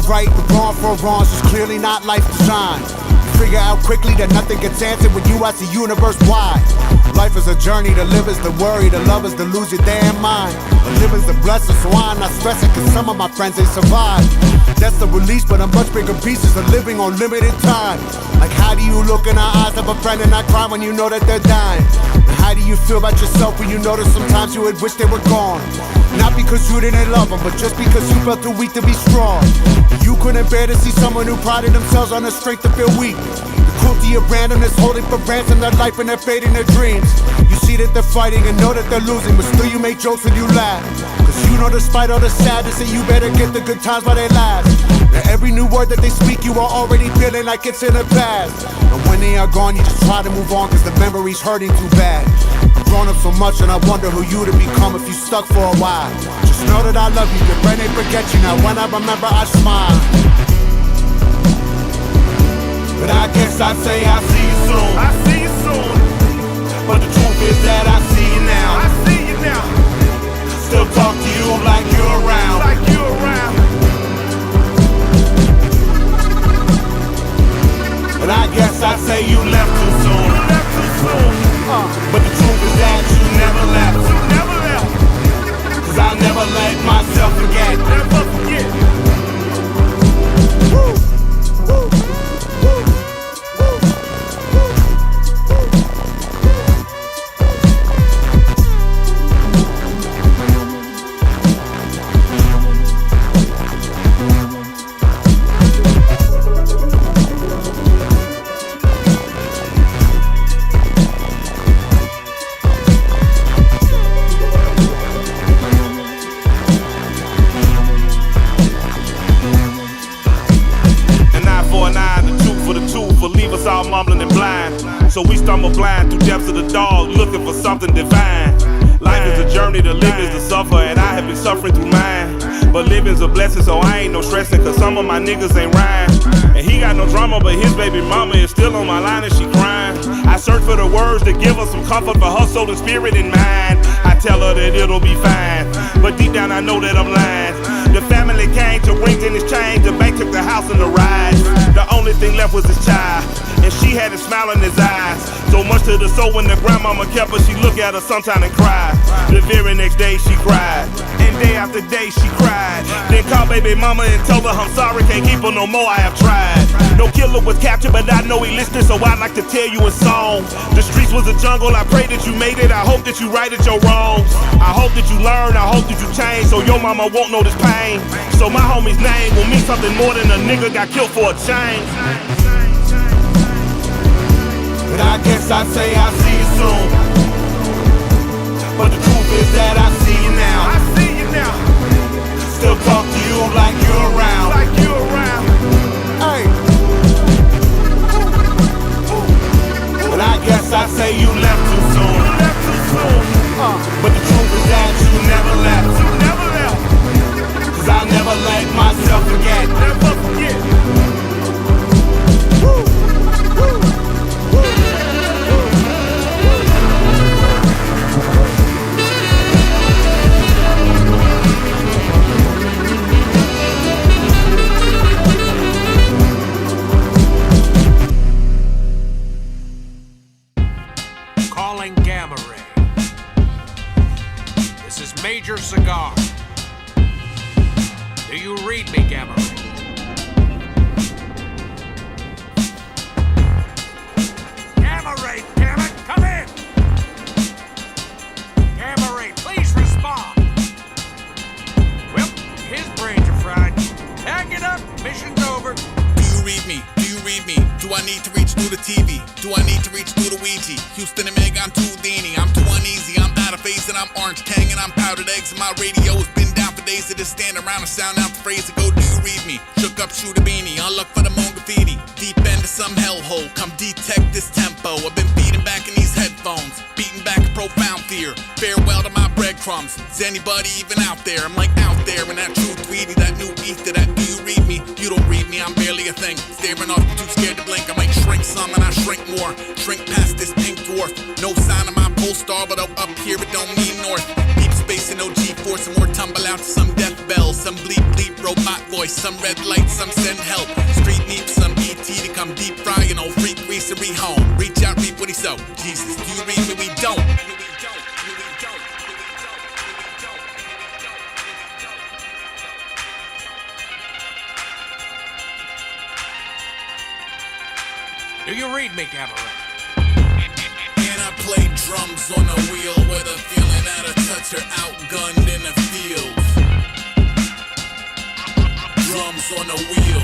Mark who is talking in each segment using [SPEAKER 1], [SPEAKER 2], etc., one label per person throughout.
[SPEAKER 1] Right, but wrong for wrongs is clearly not life design. You figure out quickly that nothing gets answered when you ask the universe why. Life is a journey, to live is to worry, to love is to lose your damn mind. To live is to bless us, so I'm not stressing, cause some of my friends, they survive. That's the release, but a much bigger piece is a living on limited time. Like how do you look in the eyes of a friend and not cry when you know that they're dying? And how do you feel about yourself when you notice sometimes you would wish they were gone? Not because you didn't love them, but just because you felt too weak to be strong. You couldn't bear to see someone who prided themselves on their strength to feel weak. The cruelty of randomness holding for ransom their life and their fate and their dreams. You see that they're fighting and know that they're losing, but still you make jokes and you laugh. Cause you know despite all the sadness that you better get the good times while they last. Now every new word that they speak you are already feeling like it's in the past. And when they are gone you just try to move on cause the memory's hurting too bad. I've grown up so much and I wonder who you'd become if you stuck for a while. Just know that I love you, your brain ain't forget you. Now when I remember I smile. But I guess I'd say I'll see you soon.
[SPEAKER 2] I see you soon.
[SPEAKER 1] But the truth is that I see you now.
[SPEAKER 2] I see you now.
[SPEAKER 1] Still talk to you like you're around.
[SPEAKER 2] Like you're around.
[SPEAKER 1] But I guess I'd say you left too soon.
[SPEAKER 2] You left too soon.
[SPEAKER 1] But the truth is that you never left.
[SPEAKER 2] You never left.
[SPEAKER 1] Cause I never let myself forget.
[SPEAKER 2] Never forget.
[SPEAKER 1] Woo. Woo.
[SPEAKER 2] Mumbling and blind, so we stumble blind through depths of the dog, looking for something divine. Life is a journey, to live is to suffer, and I have been suffering through mine. But living's a blessing, so I ain't no stressing, cause some of my niggas ain't rhyme. And he got no drama, but his baby mama is still on my line and she crying. I search for the words to give her some comfort for her soul and spirit and mind. I tell her that it'll be fine, but deep down I know that I'm lying. The family came to rings in his chain, the bank took the house and the rides. The only thing left was his child, and she had a smile in his eyes. So much to the soul when the grandmama kept her, she look at her sometime and cry. The very next day she cried, and day after day she cried. Then called baby mama and told her I'm sorry, can't keep her no more, I have tried. No killer was captured, but I know he listened, so I'd like to tell you in song. The streets was a jungle, I pray that you made it, I hope that you righted your wrongs. I hope that you learn, I hope that you change, so your mama won't know this pain. So my homie's name will mean something more than a nigga got killed for a change.
[SPEAKER 1] But I guess I'd say I'll see you soon. But the truth is that I see you now.
[SPEAKER 2] I see you now.
[SPEAKER 1] Still talk to you like you're around.
[SPEAKER 2] Like you're around.
[SPEAKER 1] Hey. But I guess I'd say you left too soon.
[SPEAKER 2] You left too soon.
[SPEAKER 1] But the truth is that you never left.
[SPEAKER 2] You never left.
[SPEAKER 1] Cause I never let myself forget.
[SPEAKER 2] Never forget.
[SPEAKER 1] Woo. Woo.
[SPEAKER 3] Calling Gamma Ray. This is Major Cigar. Do you read me, Gamma Ray? Gamma Ray, damn it, come in! Gamma Ray, please respond. Well, his brains are fried. Pack it up, mission's over.
[SPEAKER 4] Do you read me? Do you read me? Do I need to reach through the TV? Do I need to reach through the Ouija? Houston and Meg, I'm too Dini. I'm too uneasy. I'm out of face and I'm orange tang and I'm powdered eggs and my radio has been down for days. It is stand around and sound out the phrase and go, do you read me? Shook up, shoot a beanie, on luck for the moon graffiti. Deep end of some hellhole, come detect this tempo. I've been beating back in these headphones, beating back a profound fear. Farewell to my breadcrumbs. Is anybody even out there? I'm like out there in that true tweety, that new ether, that do you read me? You don't read me, I'm barely a thing. Staring off, too scared to blink. I might shrink some and I shrink more. Shrink past this pink dwarf. No sign of my pole star, but up here it don't mean north. Deep space and no G-force, and more tumble out to some death bell. Some bleep bleep robot voice, some red light, some send help. Street needs some ET to come deep fry, you know, freak grease and re-home. Reach out, reap what he sow. Jesus, do you read me? We don't.
[SPEAKER 3] Do you read me, Cabaret?
[SPEAKER 4] And I play drums on a wheel with a feeling out of touch or outgunned in the field. Drums on a wheel.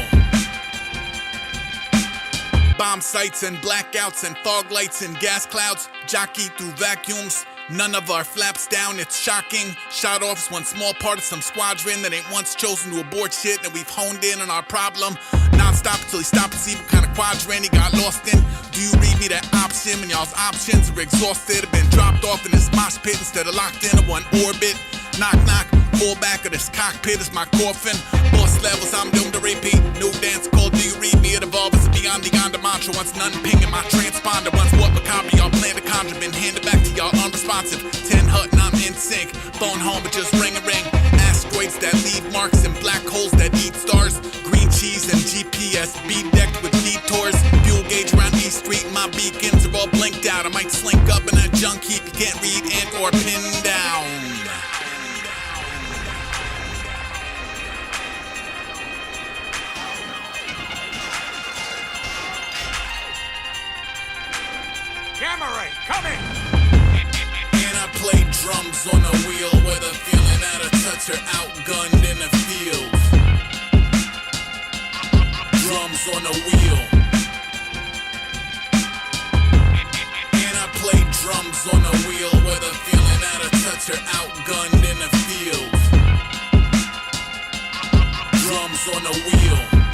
[SPEAKER 4] Bomb sights and blackouts and fog lights and gas clouds. Jockey through vacuums. None of our flaps down, it's shocking. Shot off's one small part of some squadron that ain't once chosen to abort shit, and we've honed in on our problem. Non-stop until he stopped to see what kind of quadrant he got lost in. Do you read me that option when y'all's options are exhausted? Have been dropped off in this mosh pit instead of locked in one orbit. Knock knock, pull back of this cockpit is my coffin. Boss levels, I'm doomed to repeat. New dance called Do You Read Me? It evolves beyond the mantra. Once none pinging my transponder. Once what macabre y'all plan to conjure. Been handed back to y'all unresponsive. 10 hut and I'm in sync. Phone home but just ring a ring. Asteroids that leave marks and black holes that eat stars. Green cheese and GPS be decked with detours. Fuel gauge around East Street. My beacons are all blinked out. I might slink up in that junk heap you can't read and or pin down.
[SPEAKER 3] Cabaret, come in!
[SPEAKER 4] And I play drums on a wheel with a feeling out of touch or outgunned in the field. Drums on a wheel. And I play drums on a wheel with a feeling out of touch or outgunned in the field. Drums on a wheel.